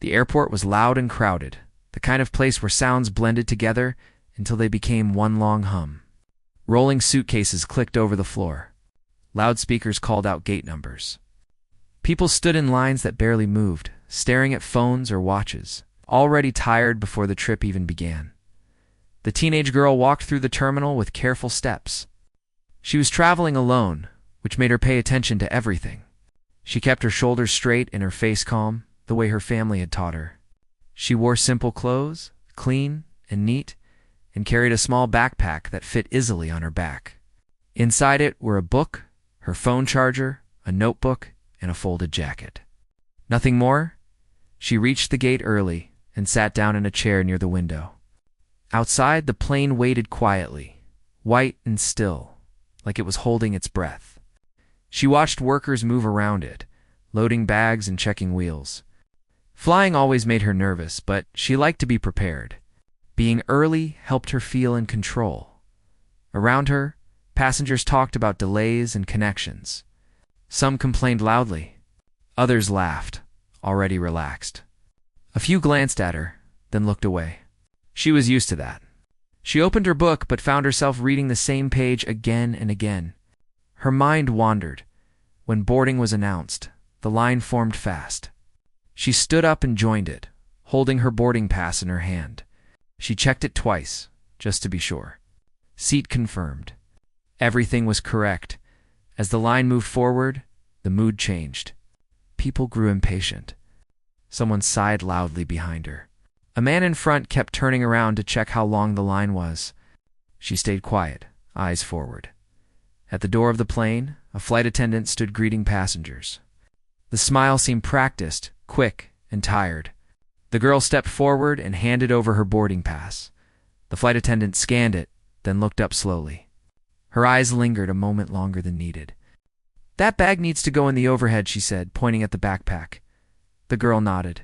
The airport was loud and crowded, the kind of place where sounds blended together until they became one long hum. Rolling suitcases clicked over the floor. Loudspeakers called out gate numbers. People stood in lines that barely moved, staring at phones or watches, already tired before the trip even began. The teenage girl walked through the terminal with careful steps. She was traveling alone, which made her pay attention to everything. She kept her shoulders straight and her face calm, the way her family had taught her. She wore simple clothes, clean and neat, and carried a small backpack that fit easily on her back. Inside it were a book, her phone charger, a notebook, and a folded jacket. Nothing more? She reached the gate early and sat down in a chair near the window. Outside, the plane waited quietly, white and still, like it was holding its breath. She watched workers move around it, loading bags and checking wheels. Flying always made her nervous, but she liked to be prepared. Being early helped her feel in control. Around her, passengers talked about delays and connections. Some complained loudly. Others laughed, already relaxed. A few glanced at her, then looked away. She was used to that. She opened her book but found herself reading the same page again and again. Her mind wandered. When boarding was announced, the line formed fast. She stood up and joined it, holding her boarding pass in her hand. She checked it twice, just to be sure. Seat confirmed. Everything was correct. As the line moved forward, the mood changed. People grew impatient. Someone sighed loudly behind her. A man in front kept turning around to check how long the line was. She stayed quiet, eyes forward. At the door of the plane, a flight attendant stood greeting passengers. The smile seemed practiced, quick, and tired. The girl stepped forward and handed over her boarding pass. The flight attendant scanned it, then looked up slowly. Her eyes lingered a moment longer than needed. "That bag needs to go in the overhead," she said, pointing at the backpack. The girl nodded.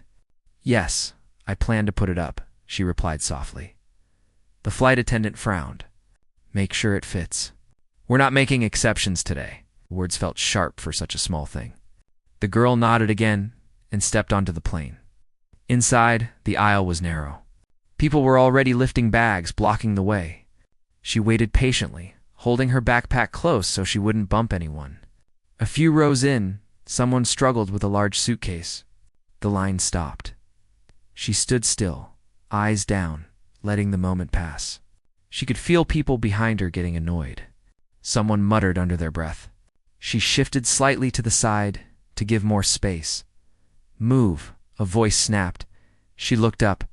"Yes, I plan to put it up," she replied softly. The flight attendant frowned. "Make sure it fits. We're not making exceptions today." The words felt sharp for such a small thing. The girl nodded again and stepped onto the plane. Inside, the aisle was narrow. People were already lifting bags, blocking the way. She waited patiently, holding her backpack close so she wouldn't bump anyone. A few rows in, someone struggled with a large suitcase. The line stopped. She stood still, eyes down, letting the moment pass. She could feel people behind her getting annoyed. Someone muttered under their breath. She shifted slightly to the side to give more space. "Move," a voice snapped. She looked up.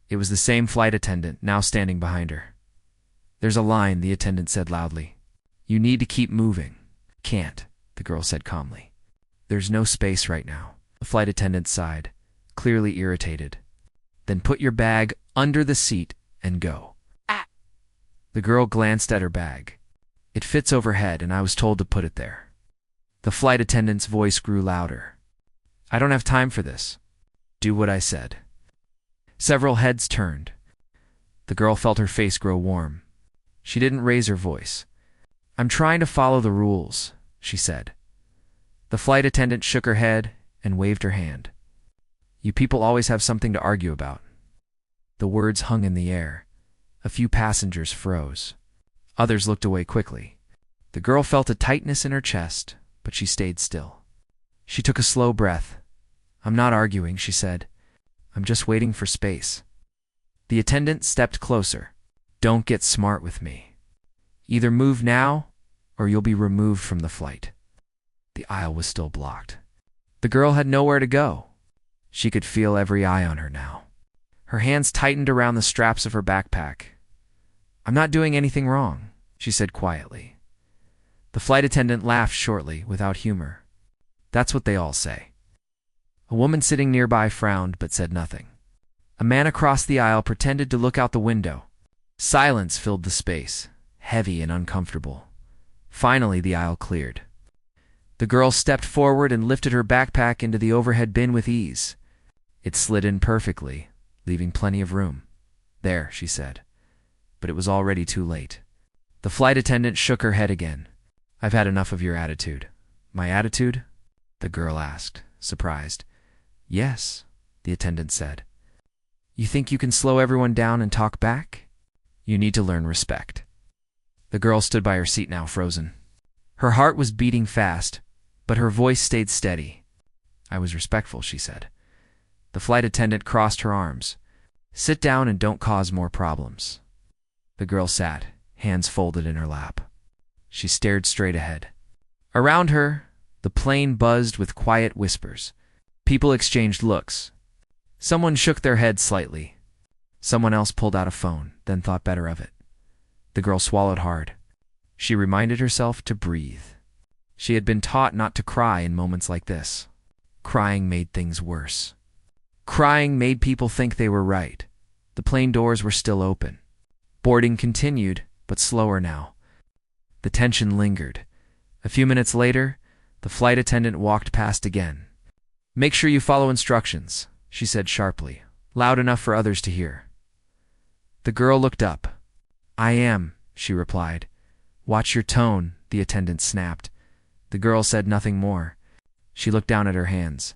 It was the same flight attendant, now standing behind her. "There's a line," the attendant said loudly. "You need to keep moving." "Can't," the girl said calmly. "There's no space right now." The flight attendant sighed, clearly irritated. "Then put your bag under the seat and go." "Ah!" The girl glanced at her bag. "It fits overhead, and I was told to put it there." The flight attendant's voice grew louder. "I don't have time for this. Do what I said." Several heads turned. The girl felt her face grow warm. She didn't raise her voice. "I'm trying to follow the rules," she said. The flight attendant shook her head and waved her hand. "You people always have something to argue about." The words hung in the air. A few passengers froze. Others looked away quickly. The girl felt a tightness in her chest, but she stayed still. She took a slow breath. "I'm not arguing," she said. "I'm just waiting for space." The attendant stepped closer. "Don't get smart with me. Either move now, or you'll be removed from the flight." The aisle was still blocked. The girl had nowhere to go. She could feel every eye on her now. Her hands tightened around the straps of her backpack. "I'm not doing anything wrong," she said quietly. The flight attendant laughed shortly, without humor. "That's what they all say." A woman sitting nearby frowned but said nothing. A man across the aisle pretended to look out the window. Silence filled the space, heavy and uncomfortable. Finally, the aisle cleared. The girl stepped forward and lifted her backpack into the overhead bin with ease. It slid in perfectly, leaving plenty of room. "There," she said. But it was already too late. The flight attendant shook her head again. "I've had enough of your attitude." "My attitude?" the girl asked, surprised. "Yes," the attendant said. You think you can slow everyone down and talk back? You need to learn respect. The girl stood by her seat now, frozen. Her heart was beating fast, but her voice stayed steady. I was respectful, she said. The flight attendant crossed her arms. Sit down and don't cause more problems. The girl sat, hands folded in her lap. She stared straight ahead. Around her, the plane buzzed with quiet whispers. People exchanged looks. Someone shook their head slightly. Someone else pulled out a phone, then thought better of it. The girl swallowed hard. She reminded herself to breathe. She had been taught not to cry in moments like this. Crying made things worse. Crying made people think they were right. The plane doors were still open. Boarding continued, but slower now. The tension lingered. A few minutes later, the flight attendant walked past again. Make sure you follow instructions, she said sharply, loud enough for others to hear. The girl looked up. I am, she replied. Watch your tone, the attendant snapped. The girl said nothing more. She looked down at her hands.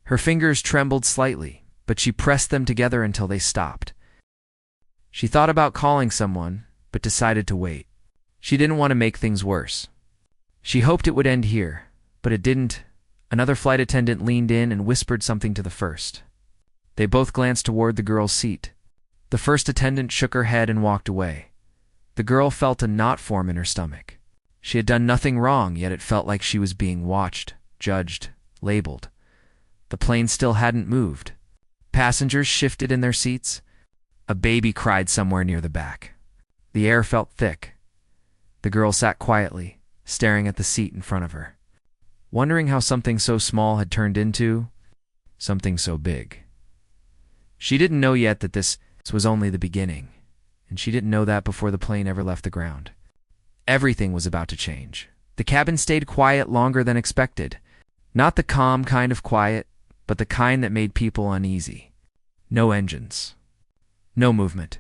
Her fingers trembled slightly, but she pressed them together until they stopped. She thought about calling someone, but decided to wait. She didn't want to make things worse. She hoped it would end here, but it didn't. Another flight attendant leaned in and whispered something to the first. They both glanced toward the girl's seat. The first attendant shook her head and walked away. The girl felt a knot form in her stomach. She had done nothing wrong, yet it felt like she was being watched, judged, labeled. The plane still hadn't moved. Passengers shifted in their seats. A baby cried somewhere near the back. The air felt thick. The girl sat quietly, staring at the seat in front of her, wondering how something so small had turned into something so big. She didn't know yet that this was only the beginning, and she didn't know that before the plane ever left the ground. Everything was about to change. The cabin stayed quiet longer than expected. Not the calm kind of quiet, but the kind that made people uneasy. No engines. No movement.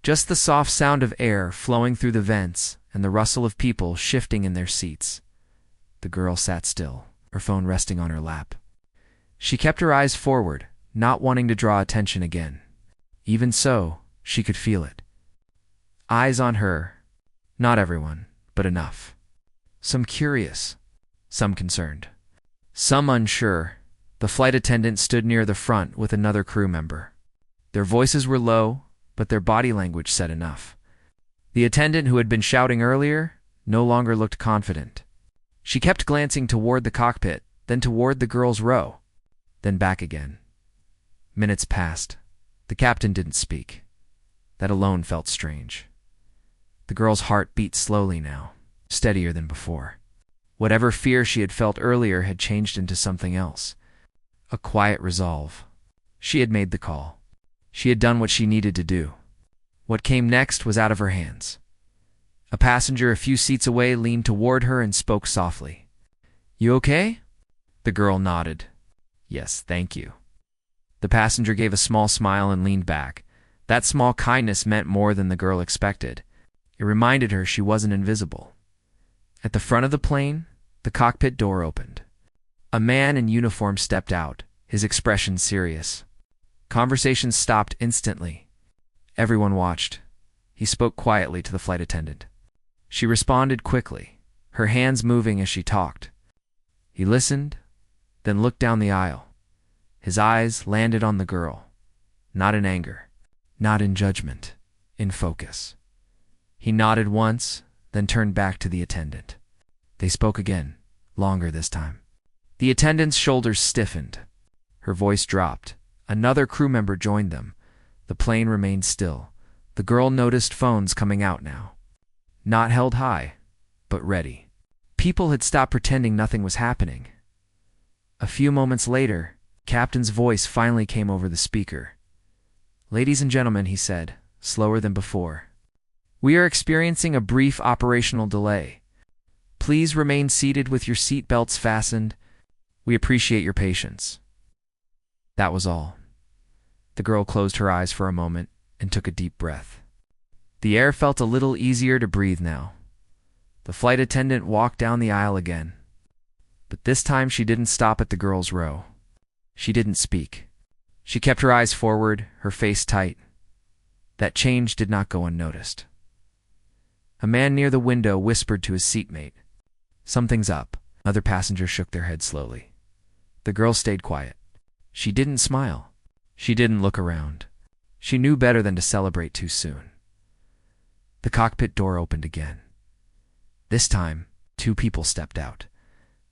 Just the soft sound of air flowing through the vents and the rustle of people shifting in their seats. The girl sat still, her phone resting on her lap. She kept her eyes forward, not wanting to draw attention again. Even so, she could feel it. Eyes on her. Not everyone, but enough. Some curious, some concerned, some unsure. The flight attendant stood near the front with another crew member. Their voices were low, but their body language said enough. The attendant who had been shouting earlier no longer looked confident. She kept glancing toward the cockpit, then toward the girl's row, then back again. Minutes passed. The captain didn't speak. That alone felt strange. The girl's heart beat slowly now, steadier than before. Whatever fear she had felt earlier had changed into something else. A quiet resolve. She had made the call. She had done what she needed to do. What came next was out of her hands. A passenger a few seats away leaned toward her and spoke softly. You okay? The girl nodded. Yes, thank you. The passenger gave a small smile and leaned back. That small kindness meant more than the girl expected. It reminded her she wasn't invisible. At the front of the plane, the cockpit door opened. A man in uniform stepped out, his expression serious. Conversation stopped instantly. Everyone watched. He spoke quietly to the flight attendant. She responded quickly, her hands moving as she talked. He listened, then looked down the aisle. His eyes landed on the girl. Not in anger, not in judgment, in focus. He nodded once, then turned back to the attendant. They spoke again, longer this time. The attendant's shoulders stiffened. Her voice dropped. Another crew member joined them. The plane remained still. The girl noticed phones coming out now. Not held high, but ready. People had stopped pretending nothing was happening. A few moments later, Captain's voice finally came over the speaker. Ladies and gentlemen, he said, slower than before. We are experiencing a brief operational delay. Please remain seated with your seat belts fastened. We appreciate your patience. That was all. The girl closed her eyes for a moment and took a deep breath. The air felt a little easier to breathe now. The flight attendant walked down the aisle again. But this time she didn't stop at the girl's row. She didn't speak. She kept her eyes forward, her face tight. That change did not go unnoticed. A man near the window whispered to his seatmate, "Something's up." Other passengers shook their heads slowly. The girl stayed quiet. She didn't smile. She didn't look around. She knew better than to celebrate too soon. The cockpit door opened again. This time, 2 people stepped out.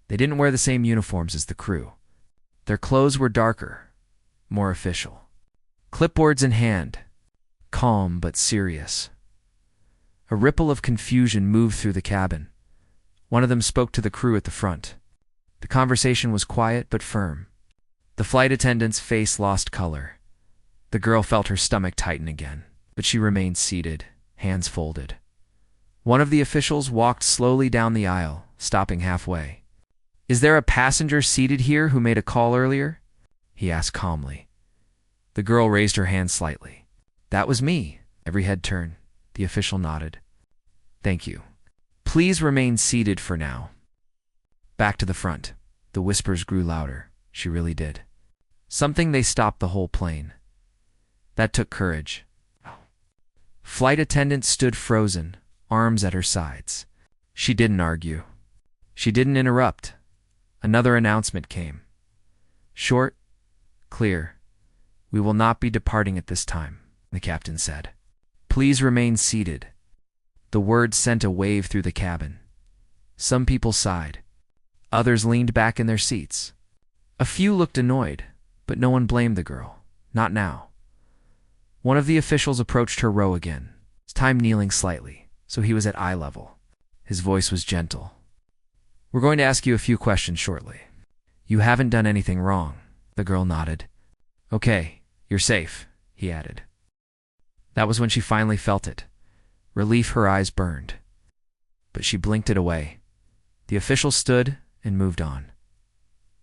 They didn't wear the same uniforms as the crew. Their clothes were darker, more official. Clipboards in hand, calm but serious. A ripple of confusion moved through the cabin. One of them spoke to the crew at the front. The conversation was quiet but firm. The flight attendant's face lost color. The girl felt her stomach tighten again, but she remained seated, hands folded. One of the officials walked slowly down the aisle, stopping halfway. "Is there a passenger seated here who made a call earlier?" he asked calmly. The girl raised her hand slightly. "That was me." Every head turned. The official nodded. "Thank you. Please remain seated for now." Back to the front. The whispers grew louder. She really did. Something they stopped the whole plane. That took courage. Flight attendant stood frozen, arms at her sides. She didn't argue. She didn't interrupt. Another announcement came. Short, clear. "We will not be departing at this time," the captain said. "Please remain seated." The word sent a wave through the cabin. Some people sighed. Others leaned back in their seats. A few looked annoyed, but no one blamed the girl. Not now. One of the officials approached her row again, this time kneeling slightly, so he was at eye level. His voice was gentle. "We're going to ask you a few questions shortly." "You haven't done anything wrong." The girl nodded. "Okay, you're safe," he added. That was when she finally felt it. Relief. Her eyes burned. But she blinked it away. The official stood and moved on.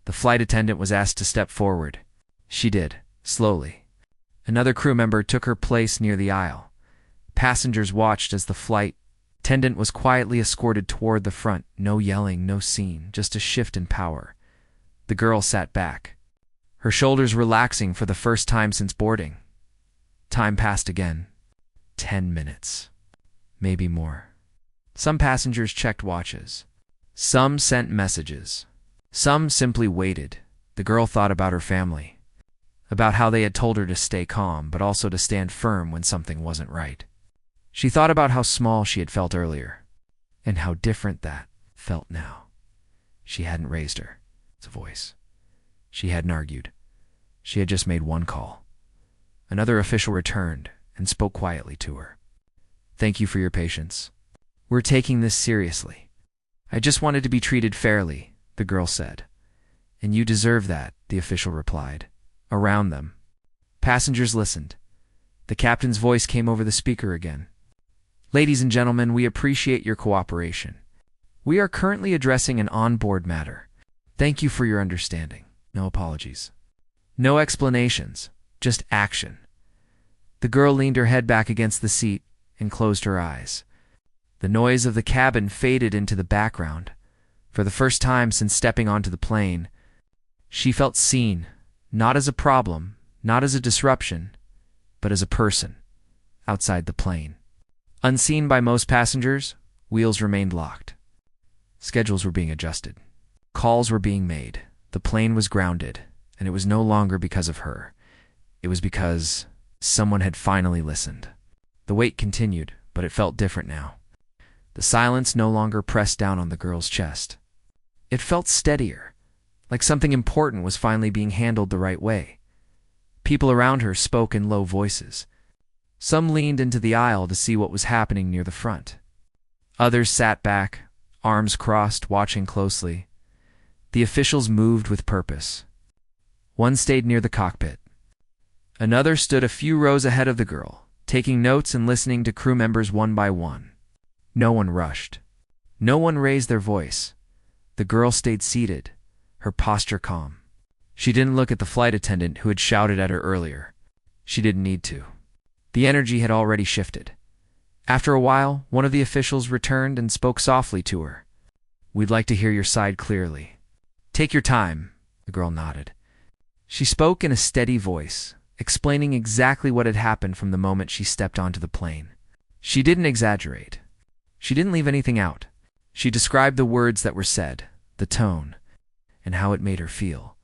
The flight attendant was asked to step forward. She did, slowly. Another crew member took her place near the aisle. Passengers watched as the flight attendant was quietly escorted toward the front. No yelling, no scene, just a shift in power. The girl sat back, her shoulders relaxing for the first time since boarding. Time passed again. 10 minutes. Maybe more. Some passengers checked watches. Some sent messages. Some simply waited. The girl thought about her family, about how they had told her to stay calm, but also to stand firm when something wasn't right. She thought about how small she had felt earlier, and how different that felt now. She hadn't raised her voice. She hadn't argued. She had just made one call. Another official returned and spoke quietly to her. "Thank you for your patience. We're taking this seriously. I just wanted to be treated fairly," the girl said. "And you deserve that," the official replied. Around them, passengers listened. The captain's voice came over the speaker again. "Ladies and gentlemen, we appreciate your cooperation. We are currently addressing an onboard matter. Thank you for your understanding. No apologies. No explanations, just action." The girl leaned her head back against the seat and closed her eyes. The noise of the cabin faded into the background. For the first time since stepping onto the plane, she felt seen, not as a problem, not as a disruption, but as a person outside the plane. Unseen by most passengers, wheels remained locked. Schedules were being adjusted. Calls were being made. The plane was grounded, and it was no longer because of her. It was because someone had finally listened. The wait continued, but it felt different now. The silence no longer pressed down on the girl's chest. It felt steadier, like something important was finally being handled the right way. People around her spoke in low voices. Some leaned into the aisle to see what was happening near the front. Others sat back, arms crossed, watching closely. The officials moved with purpose. One stayed near the cockpit. Another stood a few rows ahead of the girl, taking notes and listening to crew members one by one. No one rushed. No one raised their voice. The girl stayed seated, her posture calm. She didn't look at the flight attendant who had shouted at her earlier. She didn't need to. The energy had already shifted. After a while, one of the officials returned and spoke softly to her. "We'd like to hear your side clearly." "Take your time," the girl nodded. She spoke in a steady voice, explaining exactly what had happened from the moment she stepped onto the plane. She didn't exaggerate. She didn't leave anything out. She described the words that were said, the tone, and how it made her feel.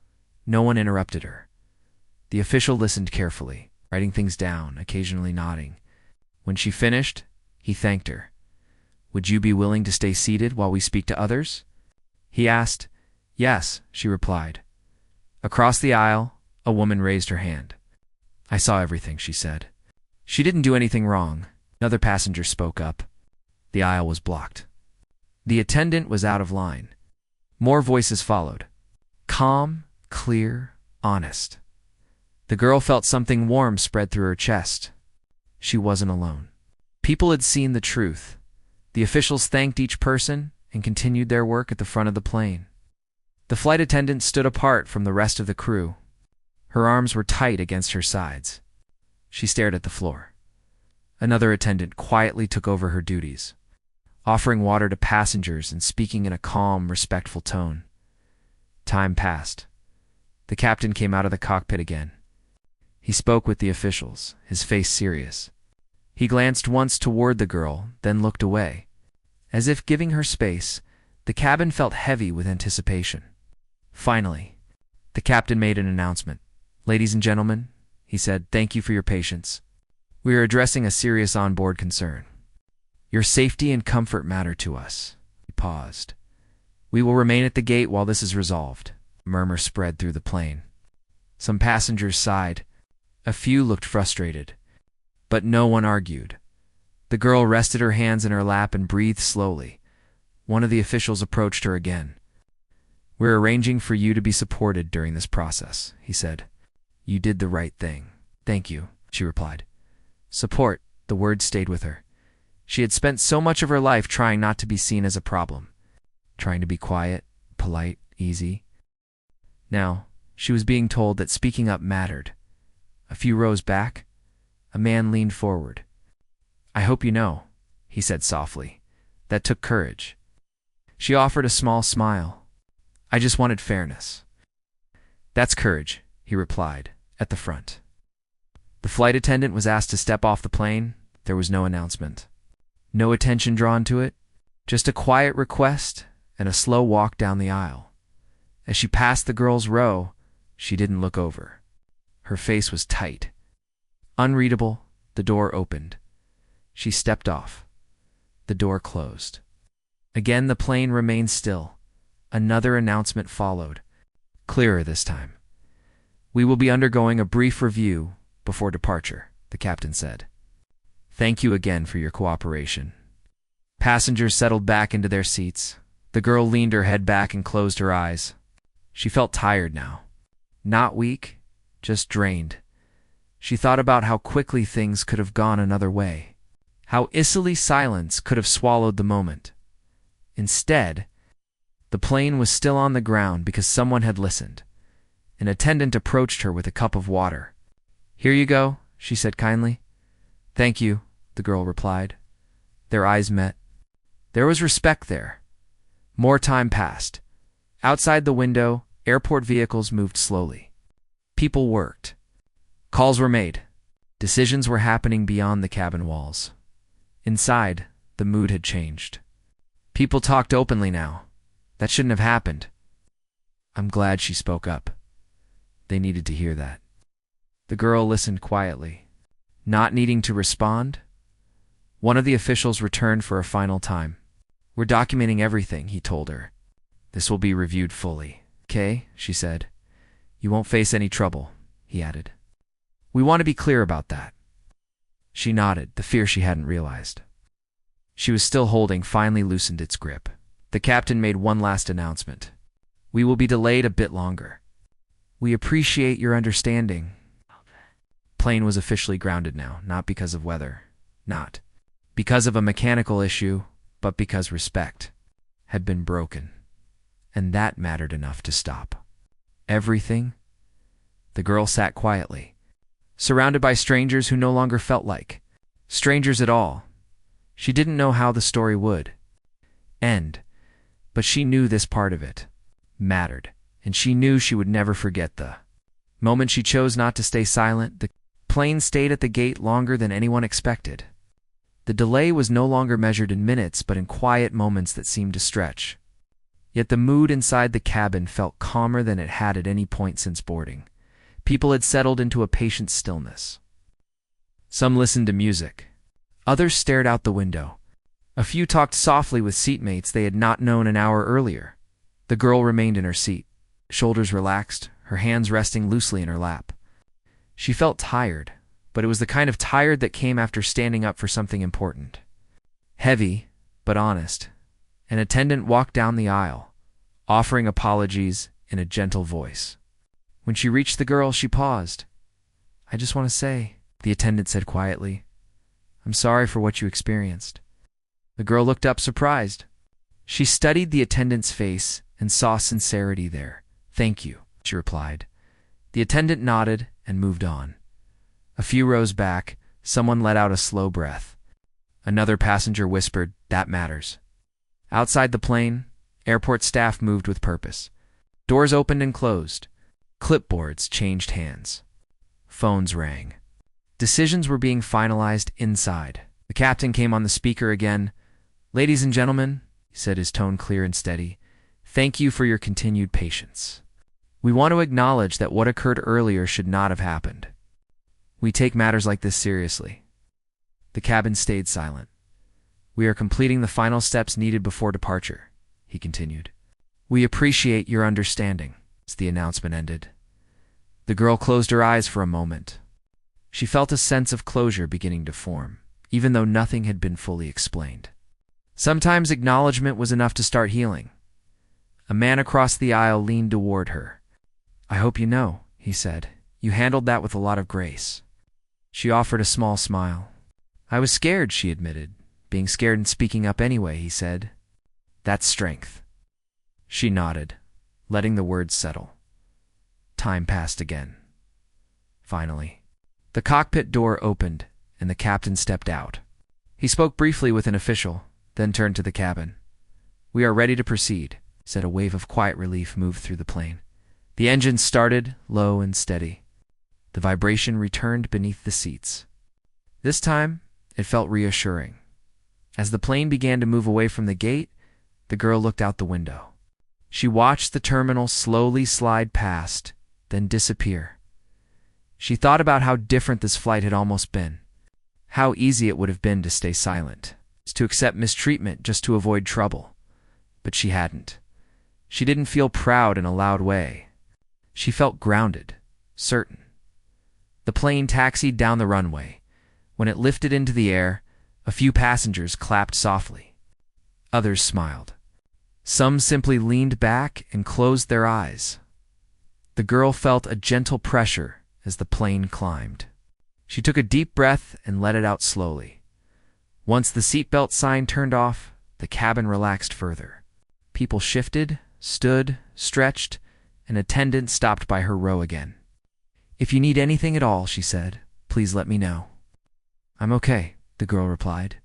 No one interrupted her. The official listened carefully, writing things down, occasionally nodding. When she finished, he thanked her. "Would you be willing to stay seated while we speak to others?" he asked. "Yes," she replied. Across the aisle, a woman raised her hand. "I saw everything," she said. "She didn't do anything wrong." Another passenger spoke up. The aisle was blocked. The attendant was out of line. More voices followed. Calm, clear, honest. The girl felt something warm spread through her chest. She wasn't alone. People had seen the truth. The officials thanked each person and continued their work at the front of the plane. The flight attendant stood apart from the rest of the crew. Her arms were tight against her sides. She stared at the floor. Another attendant quietly took over her duties, offering water to passengers and speaking in a calm, respectful tone. Time passed. The captain came out of the cockpit again. He spoke with the officials, his face serious. He glanced once toward the girl, then looked away. As if giving her space, the cabin felt heavy with anticipation. Finally, the captain made an announcement. "Ladies and gentlemen," he said, "thank you for your patience. We are addressing a serious onboard concern. Your safety and comfort matter to us." He paused. "We will remain at the gate while this is resolved." A murmur spread through the plane. Some passengers sighed. A few looked frustrated. But no one argued. The girl rested her hands in her lap and breathed slowly. One of the officials approached her again. "We're arranging for you to be supported during this process," he said. "You did the right thing." "Thank you," she replied. Support, the word stayed with her. She had spent so much of her life trying not to be seen as a problem, trying to be quiet, polite, easy. Now, she was being told that speaking up mattered. A few rows back, a man leaned forward. "I hope you know," he said softly. That took courage. She offered a small smile. "I just wanted fairness." "That's courage," he replied, at the front. The flight attendant was asked to step off the plane. There was no announcement. No attention drawn to it, just a quiet request and a slow walk down the aisle. As she passed the girl's row, she didn't look over. Her face was tight. Unreadable, the door opened. She stepped off. The door closed. Again the plane remained still. Another announcement followed, clearer this time. "We will be undergoing a brief review before departure," the captain said. "Thank you again for your cooperation." Passengers settled back into their seats. The girl leaned her head back and closed her eyes. She felt tired now. Not weak, just drained. She thought about how quickly things could have gone another way, how easily silence could have swallowed the moment. Instead, the plane was still on the ground because someone had listened. An attendant approached her with a cup of water. "Here you go," she said kindly. "Thank you," the girl replied. Their eyes met. There was respect there. More time passed. Outside the window, airport vehicles moved slowly. People worked. Calls were made. Decisions were happening beyond the cabin walls. Inside, the mood had changed. People talked openly now. That shouldn't have happened. I'm glad she spoke up. They needed to hear that. The girl listened quietly. Not needing to respond, one of the officials returned for a final time. "We're documenting everything," he told her. "This will be reviewed fully." "Okay," she said. "You won't face any trouble," he added. "We want to be clear about that." She nodded, the fear she hadn't realized. She was still holding finally loosened its grip. The captain made one last announcement. "We will be delayed a bit longer. We appreciate your understanding." Plane was officially grounded now, not because of weather, not because of a mechanical issue, but because respect had been broken. And that mattered enough to stop everything. The girl sat quietly, surrounded by strangers who no longer felt like strangers at all. She didn't know how the story would end, but she knew this part of it mattered, and she knew she would never forget the Moment she chose not to stay silent, the plane stayed at the gate longer than anyone expected. The delay was no longer measured in minutes, but in quiet moments that seemed to stretch. Yet the mood inside the cabin felt calmer than it had at any point since boarding. People had settled into a patient stillness. Some listened to music. Others stared out the window. A few talked softly with seatmates they had not known an hour earlier. The girl remained in her seat, shoulders relaxed, her hands resting loosely in her lap. She felt tired, but it was the kind of tired that came after standing up for something important. Heavy, but honest. An attendant walked down the aisle, offering apologies in a gentle voice. When she reached the girl, she paused. "I just want to say," the attendant said quietly, "I'm sorry for what you experienced." The girl looked up surprised. She studied the attendant's face and saw sincerity there. "Thank you," she replied. The attendant nodded and moved on. A few rows back, someone let out a slow breath. Another passenger whispered, "That matters." Outside the plane, airport staff moved with purpose. Doors opened and closed. Clipboards changed hands. Phones rang. Decisions were being finalized inside. The captain came on the speaker again. "Ladies and gentlemen," he said, his tone clear and steady, "thank you for your continued patience. We want to acknowledge that what occurred earlier should not have happened. We take matters like this seriously." The cabin stayed silent. "We are completing the final steps needed before departure," he continued. "We appreciate your understanding," as the announcement ended. The girl closed her eyes for a moment. She felt a sense of closure beginning to form, even though nothing had been fully explained. Sometimes acknowledgement was enough to start healing. A man across the aisle leaned toward her. "I hope you know," he said. "You handled that with a lot of grace." She offered a small smile. "I was scared," she admitted. "Being scared and speaking up anyway," he said. "That's strength." She nodded, letting the words settle. Time passed again. Finally, the cockpit door opened and the captain stepped out. He spoke briefly with an official, then turned to the cabin. "We are ready to proceed," said. A wave of quiet relief moved through the plane. The engine started, low and steady. The vibration returned beneath the seats. This time, it felt reassuring. As the plane began to move away from the gate, the girl looked out the window. She watched the terminal slowly slide past, then disappear. She thought about how different this flight had almost been. How easy it would have been to stay silent, to accept mistreatment just to avoid trouble. But she hadn't. She didn't feel proud in a loud way. She felt grounded, certain. The plane taxied down the runway. When it lifted into the air, a few passengers clapped softly. Others smiled. Some simply leaned back and closed their eyes. The girl felt a gentle pressure as the plane climbed. She took a deep breath and let it out slowly. Once the seatbelt sign turned off, the cabin relaxed further. People shifted, stood, stretched. An attendant stopped by her row again. "If you need anything at all," she said, "please let me know." "I'm okay," the girl replied.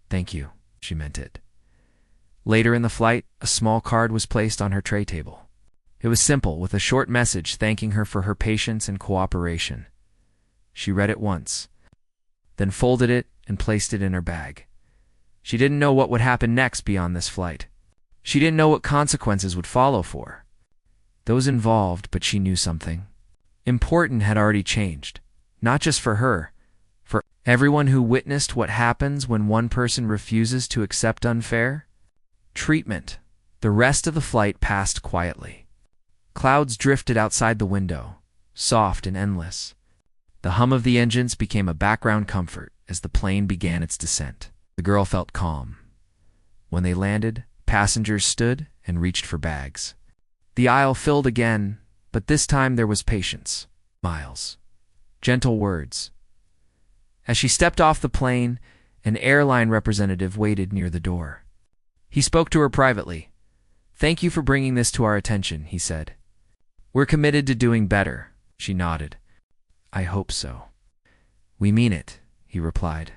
"Thank you," she meant it. Later in the flight, a small card was placed on her tray table. It was simple, with a short message thanking her for her patience and cooperation. She read it once, then folded it and placed it in her bag. She didn't know what would happen next beyond this flight. She didn't know what consequences would follow for those involved, but she knew something important had already changed, not just for her, for everyone who witnessed what happens when one person refuses to accept unfair treatment. The rest of the flight passed quietly. Clouds drifted outside the window, soft and endless. The hum of the engines became a background comfort as the plane began its descent. The girl felt calm. When they landed, passengers stood and reached for bags. The aisle filled again, but this time there was patience, smiles, gentle words. As she stepped off the plane, an airline representative waited near the door. He spoke to her privately. "Thank you for bringing this to our attention," he said. "We're committed to doing better," she nodded. "I hope so." "We mean it," he replied.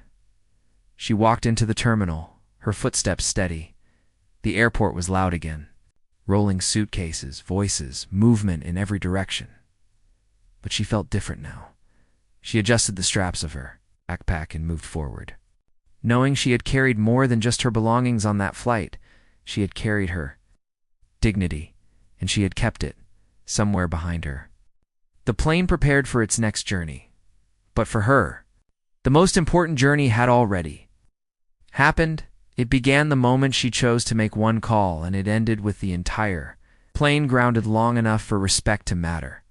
She walked into the terminal, her footsteps steady. The airport was loud again. Rolling suitcases, voices, movement in every direction. but she felt different now. She adjusted the straps of her backpack and moved forward. Knowing she had carried more than just her belongings on that flight, she had carried her dignity, and she had kept it somewhere behind her. The plane prepared for its next journey. But for her, the most important journey had already happened. It began the moment she chose to make one call, and it ended with the entire plane grounded long enough for respect to matter.